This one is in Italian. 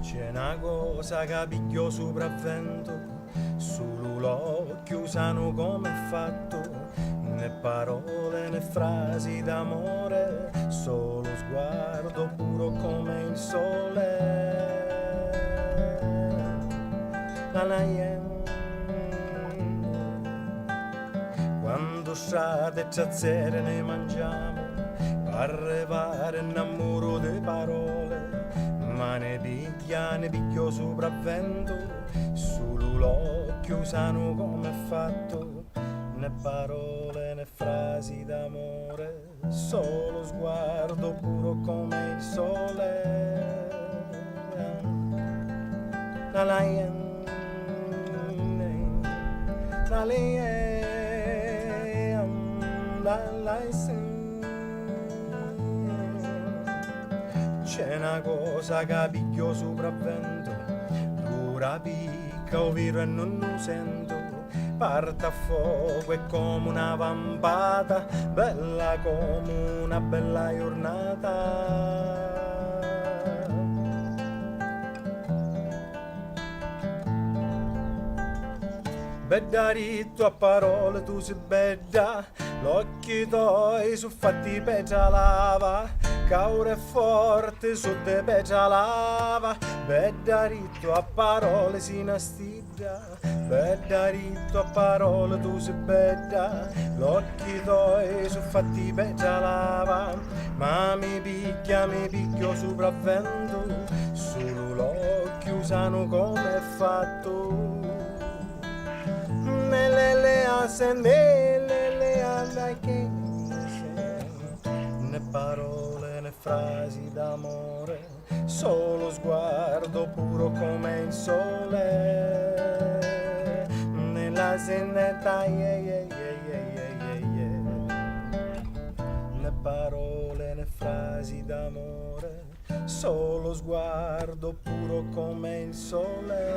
C'è una cosa che piglio sopravvento, solo l'occhio usano come è fatto, né parole né frasi d'amore, solo sguardo puro come il sole. La la quando strade e zazzere ne mangiamo, arrivare innamoro di parole, ma ne piglio sopravvento, solo l'occhio usano come è fatto, né parole né frasi d'amore, solo sguardo puro come il sole. La la la la c'è una cosa che piglio sopravvento, dura picca o viro e non lo sento, parte a fuoco è come una vampata, bella come una bella giornata. Bedda ritto a parole tu sei bedda, l'occhi tuoi su fatti pegia lava, caure forte su de pegia lava, bedda ritto a parole si nastiglia, bedda ritto a parole tu sei bedda, l'occhi tuoi su fatti pegia lava, ma mi piglio sopravvento, solo l'occhio usano come è fatto. Né parole né frasi d'amore, solo sguardo puro come il sole. Nella sennetta né parole né frasi d'amore, solo sguardo puro come il sole.